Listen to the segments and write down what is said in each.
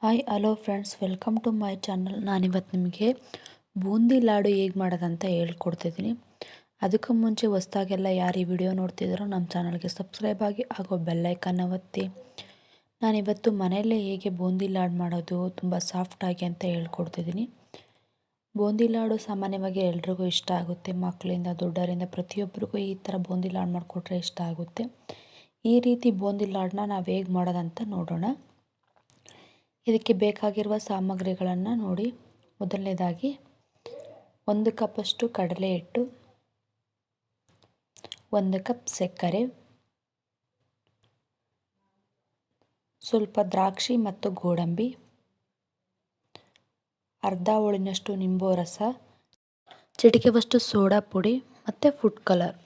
Hi hello friends, welcome to my channel. ನಾನಿವತ್ತು ನಿಮಗೆ ಬೂಂದಿ ಲಾಡು ಹೇಗೆ ಮಾಡೋದಂತ ಹೇಳ್ಕೊಡ್ತಿದ್ದೀನಿ. ಅದಕ್ಕೂ ಮುಂಚೆ ಹೊಸ್ದಾಗೆಲ್ಲ ಯಾರು ಈ ವಿಡಿಯೋ ನೋಡ್ತಿದ್ದಾರೋ ನಮ್ಮ ಚಾನಲ್ಗೆ ಸಬ್ಸ್ಕ್ರೈಬ್ ಆಗಿ ಹಾಗೂ ಬೆಲ್ಲೈಕನ್ನ ಒತ್ತಿ. ನಾನಿವತ್ತು ಮನೆಯಲ್ಲೇ ಹೇಗೆ ಬೂಂದಿ ಲಾಡು ಮಾಡೋದು ತುಂಬ ಸಾಫ್ಟಾಗಿ ಅಂತ ಹೇಳ್ಕೊಡ್ತಿದ್ದೀನಿ. ಬೂಂದಿ ಲಾಡು ಸಾಮಾನ್ಯವಾಗಿ ಎಲ್ರಿಗೂ ಇಷ್ಟ ಆಗುತ್ತೆ. ಮಕ್ಕಳಿಂದ ದೊಡ್ಡವರಿಂದ ಪ್ರತಿಯೊಬ್ಬರಿಗೂ ಈ ಥರ ಬೂಂದಿ ಲಾಡು ಮಾಡಿಕೊಟ್ರೆ ಇಷ್ಟ ಆಗುತ್ತೆ. ಈ ರೀತಿ ಬೂಂದಿ ಲಾಡನ್ನ ನಾವು ಹೇಗೆ ಮಾಡೋದಂತ ನೋಡೋಣ. ಇದಕ್ಕೆ ಬೇಕಾಗಿರುವ ಸಾಮಗ್ರಿಗಳನ್ನು ನೋಡಿ. ಮೊದಲನೇದಾಗಿ 1 ಕಪ್ಪಷ್ಟು ಕಡಲೆ ಹಿಟ್ಟು, 1 ಕಪ್ ಸಕ್ಕರೆ, ಸ್ವಲ್ಪ ದ್ರಾಕ್ಷಿ ಮತ್ತು ಗೋಡಂಬಿ, ಅರ್ಧ ಹೋಳಿನಷ್ಟು ನಿಂಬೆ ರಸ, ಚಿಟಿಕೆವಷ್ಟು ಸೋಡಾ ಪುಡಿ ಮತ್ತು ಫುಡ್ ಕಲರ್,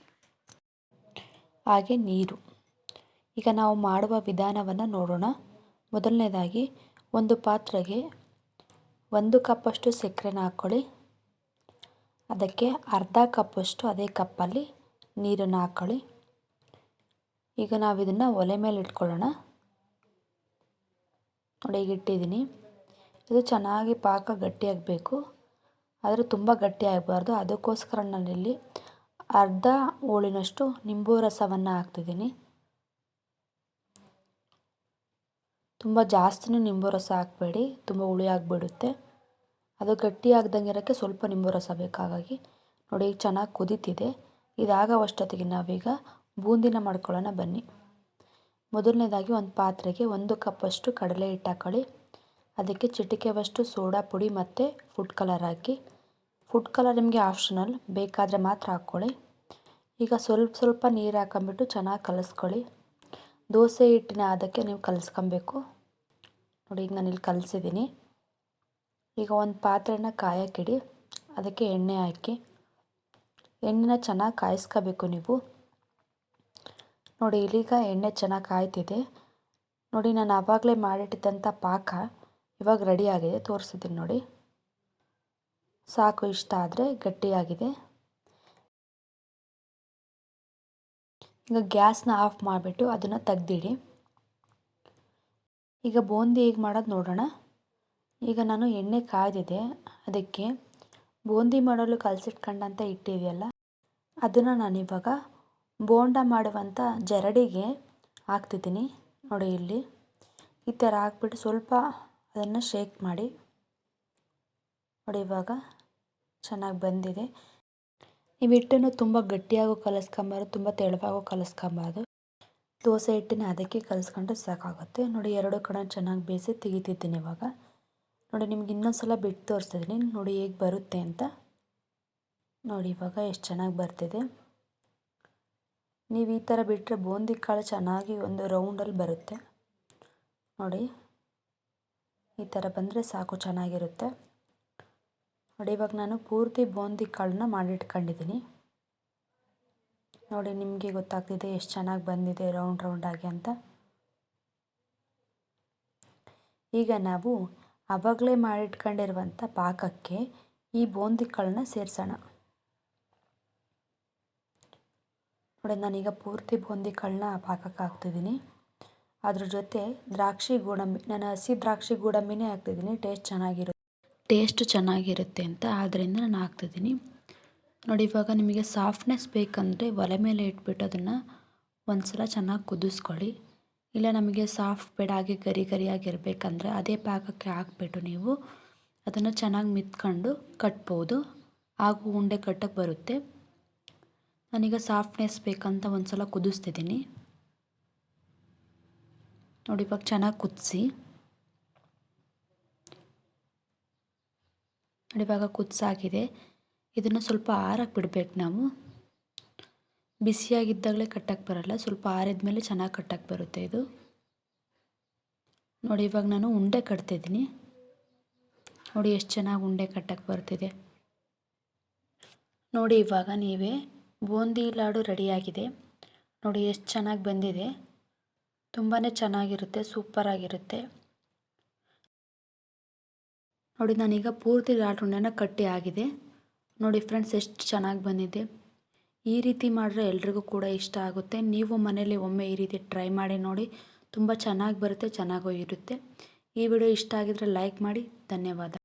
ಹಾಗೆ ನೀರು. ಈಗ ನಾವು ಮಾಡುವ ವಿಧಾನವನ್ನು ನೋಡೋಣ. ಮೊದಲನೇದಾಗಿ ಒಂದು ಪಾತ್ರೆಗೆ 1 ಕಪ್ಪಷ್ಟು ಸಕ್ಕರೆನ ಹಾಕ್ಕೊಳ್ಳಿ. ಅದಕ್ಕೆ ಅರ್ಧ ಕಪ್ಪಷ್ಟು ಅದೇ ಕಪ್ಪಲ್ಲಿ ನೀರನ್ನು ಹಾಕ್ಕೊಳ್ಳಿ. ಈಗ ನಾವು ಇದನ್ನು ಒಲೆ ಮೇಲೆ ಇಟ್ಕೊಳ್ಳೋಣ. ನೋಡಿ, ಈಗ ಇಟ್ಟಿದ್ದೀನಿ. ಇದು ಚೆನ್ನಾಗಿ ಪಾಕ ಗಟ್ಟಿಯಾಗಬೇಕು, ಆದರೆ ತುಂಬ ಗಟ್ಟಿ ಆಗಬಾರ್ದು. ಅದಕ್ಕೋಸ್ಕರ ನಾನಿಲ್ಲಿ ಅರ್ಧ ಹೋಳಿನಷ್ಟು ನಿಂಬೆ ರಸವನ್ನು ಹಾಕ್ತಿದ್ದೀನಿ. ತುಂಬ ಜಾಸ್ತಿನೂ ನಿಂಬೆ ರಸ ಹಾಕಬೇಡಿ, ತುಂಬ ಹುಳಿ ಆಗಿಬಿಡುತ್ತೆ. ಅದು ಗಟ್ಟಿ ಆಗ್ದಂಗೆ ಇರೋಕ್ಕೆ ಸ್ವಲ್ಪ ನಿಂಬೆ ರಸ ಬೇಕಾಗಿ. ನೋಡಿ, ಈಗ ಚೆನ್ನಾಗಿ ಕುದೀತಿದೆ. ಇದಾಗೋವಷ್ಟೊತ್ತಿಗೆ ನಾವೀಗ ಬೂಂದಿನ ಮಾಡ್ಕೊಳ್ಳೋಣ ಬನ್ನಿ. ಮೊದಲನೇದಾಗಿ ಒಂದು ಪಾತ್ರೆಗೆ 1 ಕಪ್ಪಷ್ಟು ಕಡಲೆ ಹಿಟ್ಟು ಹಾಕ್ಕೊಳ್ಳಿ. ಅದಕ್ಕೆ ಚಿಟಿಕೆವಷ್ಟು ಸೋಡಾ ಪುಡಿ ಮತ್ತು ಫುಡ್ ಕಲರ್ ಹಾಕಿ. ಫುಡ್ ಕಲರ್ ನಿಮಗೆ ಆಪ್ಷನಲ್, ಬೇಕಾದರೆ ಮಾತ್ರ ಹಾಕ್ಕೊಳ್ಳಿ. ಈಗ ಸ್ವಲ್ಪ ಸ್ವಲ್ಪ ನೀರು ಹಾಕೊಂಬಿಟ್ಟು ಚೆನ್ನಾಗಿ ಕಲಿಸ್ಕೊಳ್ಳಿ. ದೋಸೆ ಹಿಟ್ಟಿನ ಅದಕ್ಕೆ ನೀವು ಕಲಿಸ್ಕೊಬೇಕು. ನೋಡಿ, ಈಗ ನಾನಿಲ್ಲಿ ಕಲಿಸಿದ್ದೀನಿ. ಈಗ ಒಂದು ಪಾತ್ರೆನ ಕಾಯಕ್ಕಿಡಿ. ಅದಕ್ಕೆ ಎಣ್ಣೆ ಹಾಕಿ. ಎಣ್ಣೆನ ಚೆನ್ನಾಗಿ ಕಾಯಿಸ್ಕೋಬೇಕು ನೀವು. ನೋಡಿ, ಇಲ್ಲೀಗ ಎಣ್ಣೆ ಚೆನ್ನಾಗಿ ಕಾಯ್ತಿದೆ. ನೋಡಿ, ನಾನು ಆವಾಗಲೇ ಮಾಡಿಟ್ಟಿದ್ದಂಥ ಪಾಕ ಇವಾಗ ರೆಡಿಯಾಗಿದೆ. ತೋರಿಸಿದ್ದೀನಿ ನೋಡಿ. ಸಾಕು, ಇಷ್ಟ ಆದರೆ ಗಟ್ಟಿಯಾಗಿದೆ. ಈಗ ಗ್ಯಾಸ್ನ ಆಫ್ ಮಾಡಿಬಿಟ್ಟು ಅದನ್ನು ತೆಗ್ದಿಡಿ. ಈಗ ಬೂಂದಿ ಹೇಗೆ ಮಾಡೋದು ನೋಡೋಣ. ಈಗ ನಾನು ಎಣ್ಣೆ ಕಾಯ್ದಿದೆ. ಅದಕ್ಕೆ ಬೂಂದಿ ಮಾಡಲು ಕಲಸಿಟ್ಕೊಂಡಂಥ ಹಿಟ್ಟಿದೆಯಲ್ಲ, ಅದನ್ನು ನಾನಿವಾಗ ಬೋಂಡ ಮಾಡುವಂಥ ಜರಡಿಗೆ ಹಾಕ್ತಿದ್ದೀನಿ. ನೋಡಿ, ಇಲ್ಲಿ ಈ ಥರ ಹಾಕ್ಬಿಟ್ಟು ಸ್ವಲ್ಪ ಅದನ್ನು ಶೇಕ್ ಮಾಡಿ. ನೋಡಿ, ಇವಾಗ ಚೆನ್ನಾಗಿ ಬಂದಿದೆ. ನೀವು ಹಿಟ್ಟನ್ನು ತುಂಬ ಗಟ್ಟಿಯಾಗೂ ಕಲಿಸ್ಕೊಂಬಾರ್ದು, ತುಂಬ ತೆಳುವಾಗೂ ಕಲಿಸ್ಕೊಂಬಾರ್ದು. ದೋಸೆ ಹಿಟ್ಟಿನ ಅದಕ್ಕೆ ಕಲಿಸ್ಕೊಂಡ್ರೆ ಸಾಕಾಗುತ್ತೆ. ನೋಡಿ, 2 ಕಡೆ ಚೆನ್ನಾಗಿ ಬೇಯಿಸಿ ತೆಗಿತಿದ್ದೀನಿ ಇವಾಗ. ನೋಡಿ, ನಿಮ್ಗೆ ಇನ್ನೊಂದು ಸಲ ಬಿಟ್ಟು ತೋರಿಸ್ತಿದ್ದೀನಿ. ನೋಡಿ ಹೇಗೆ ಬರುತ್ತೆ ಅಂತ. ನೋಡಿ, ಇವಾಗ ಎಷ್ಟು ಚೆನ್ನಾಗಿ ಬರ್ತಿದೆ. ನೀವು ಈ ಥರ ಬಿಟ್ಟರೆ ಬೂಂದಿ ಕಾಳು ಚೆನ್ನಾಗಿ ಒಂದು ರೌಂಡಲ್ಲಿ ಬರುತ್ತೆ. ನೋಡಿ, ಈ ಥರ ಬಂದರೆ ಸಾಕು, ಚೆನ್ನಾಗಿರುತ್ತೆ. ನೋಡಿ, ಇವಾಗ ನಾನು ಪೂರ್ತಿ ಬೂಂದಿ ಕಾಳನ್ನ ಮಾಡಿಟ್ಕೊಂಡಿದ್ದೀನಿ. ನೋಡಿ, ನಿಮಗೆ ಗೊತ್ತಾಗ್ತಿದೆ ಎಷ್ಟು ಚೆನ್ನಾಗಿ ಬಂದಿದೆ ರೌಂಡ್ ರೌಂಡಾಗಿ ಅಂತ. ಈಗ ನಾವು ಆವಾಗಲೇ ಮಾಡಿಟ್ಕೊಂಡಿರುವಂಥ ಪಾಕಕ್ಕೆ ಈ ಬೂಂದಿ ಕಾಳನ್ನ ಸೇರಿಸೋಣ. ನೋಡಿ, ನಾನೀಗ ಪೂರ್ತಿ ಬೂಂದಿ ಕಾಳನ್ನ ಪಾಕಕ್ಕೆ ಹಾಕ್ತಿದ್ದೀನಿ. ಅದ್ರ ಜೊತೆ ದ್ರಾಕ್ಷಿ ಗೋಡಂಬಿ, ನಾನು ಹಸಿ ದ್ರಾಕ್ಷಿ ಗೋಡಂಬಿನೇ ಹಾಕ್ತಿದ್ದೀನಿ. ಟೇಸ್ಟ್ ಚೆನ್ನಾಗಿರುತ್ತೆ ಅಂತ, ಆದ್ದರಿಂದ ನಾನು ಹಾಕ್ತಿದ್ದೀನಿ. ನೋಡಿ, ಇವಾಗ ನಿಮಗೆ ಸಾಫ್ಟ್ನೆಸ್ ಬೇಕಂದರೆ ಒಲೆ ಮೇಲೆ ಇಟ್ಬಿಟ್ಟು ಅದನ್ನು ಒಂದು ಸಲ ಚೆನ್ನಾಗಿ ಕುದಿಸ್ಕೊಳ್ಳಿ. ಇಲ್ಲ ನಮಗೆ ಸಾಫ್ಟ್ ಬೇಡ, ಹಾಗೆ ಗರಿ ಗರಿಯಾಗಿರಬೇಕಂದ್ರೆ ಅದೇ ಪಾಕಕ್ಕೆ ಹಾಕ್ಬಿಟ್ಟು ನೀವು ಅದನ್ನು ಚೆನ್ನಾಗಿ ಮಿತ್ಕೊಂಡು ಕಟ್ಬೋದು. ಹಾಗೂ ಉಂಡೆ ಕಟ್ಟಕ್ಕೆ ಬರುತ್ತೆ. ನಾನೀಗ ಸಾಫ್ಟ್ನೆಸ್ ಬೇಕಂತ ಒಂದು ಸಲ ಕುದಿಸ್ತಿದ್ದೀನಿ. ನೋಡಿ, ಇವಾಗ ಚೆನ್ನಾಗಿ ಕುದಿಸಿ. ನೋಡಿ, ಇವಾಗ ಕುದಿಸಾಗಿದೆ. ಇದನ್ನು ಸ್ವಲ್ಪ ಆರಕ್ಕೆ ಬಿಡಬೇಕು ನಾವು. ಬಿಸಿಯಾಗಿದ್ದಾಗಲೇ ಕಟ್ಟಕ್ಕೆ ಬರಲ್ಲ, ಸ್ವಲ್ಪ ಆರಿದ ಮೇಲೆ ಚೆನ್ನಾಗಿ ಕಟ್ಟಕ್ಕೆ ಬರುತ್ತೆ ಇದು. ನೋಡಿ, ಇವಾಗ ನಾನು ಉಂಡೆ ಕಟ್ತಿದ್ದೀನಿ. ನೋಡಿ, ಎಷ್ಟು ಚೆನ್ನಾಗಿ ಉಂಡೆ ಕಟ್ಟಕ್ಕೆ ಬರ್ತಿದೆ. ನೋಡಿ, ಇವಾಗ ನೀವೇ ಬೂಂದಿ ಲಾಡು ರೆಡಿಯಾಗಿದೆ. ನೋಡಿ, ಎಷ್ಟು ಚೆನ್ನಾಗಿ ಬಂದಿದೆ. ತುಂಬಾ ಚೆನ್ನಾಗಿರುತ್ತೆ, ಸೂಪರಾಗಿರುತ್ತೆ. ನೋಡಿ, ನಾನೀಗ ಪೂರ್ತಿ ಲಾಡು ಉಂಡೆನ ಕಟ್ಟಿ ಆಗಿದೆ. ನೋಡಿ ಫ್ರೆಂಡ್ಸ್, ಎಷ್ಟು ಚೆನ್ನಾಗಿ ಬಂದಿದೆ. ಈ ರೀತಿ ಮಾಡಿದ್ರೆ ಎಲ್ರಿಗೂ ಕೂಡ ಇಷ್ಟ ಆಗುತ್ತೆ. ನೀವು ಮನೇಲಿ ಒಮ್ಮೆ ಈ ರೀತಿ ಟ್ರೈ ಮಾಡಿ ನೋಡಿ. ತುಂಬ ಚೆನ್ನಾಗಿ ಬರುತ್ತೆ, ಚೆನ್ನಾಗೂ ಇರುತ್ತೆ. ಈ ವಿಡಿಯೋ ಇಷ್ಟ ಆಗಿದ್ರೆ ಲೈಕ್ ಮಾಡಿ. ಧನ್ಯವಾದ.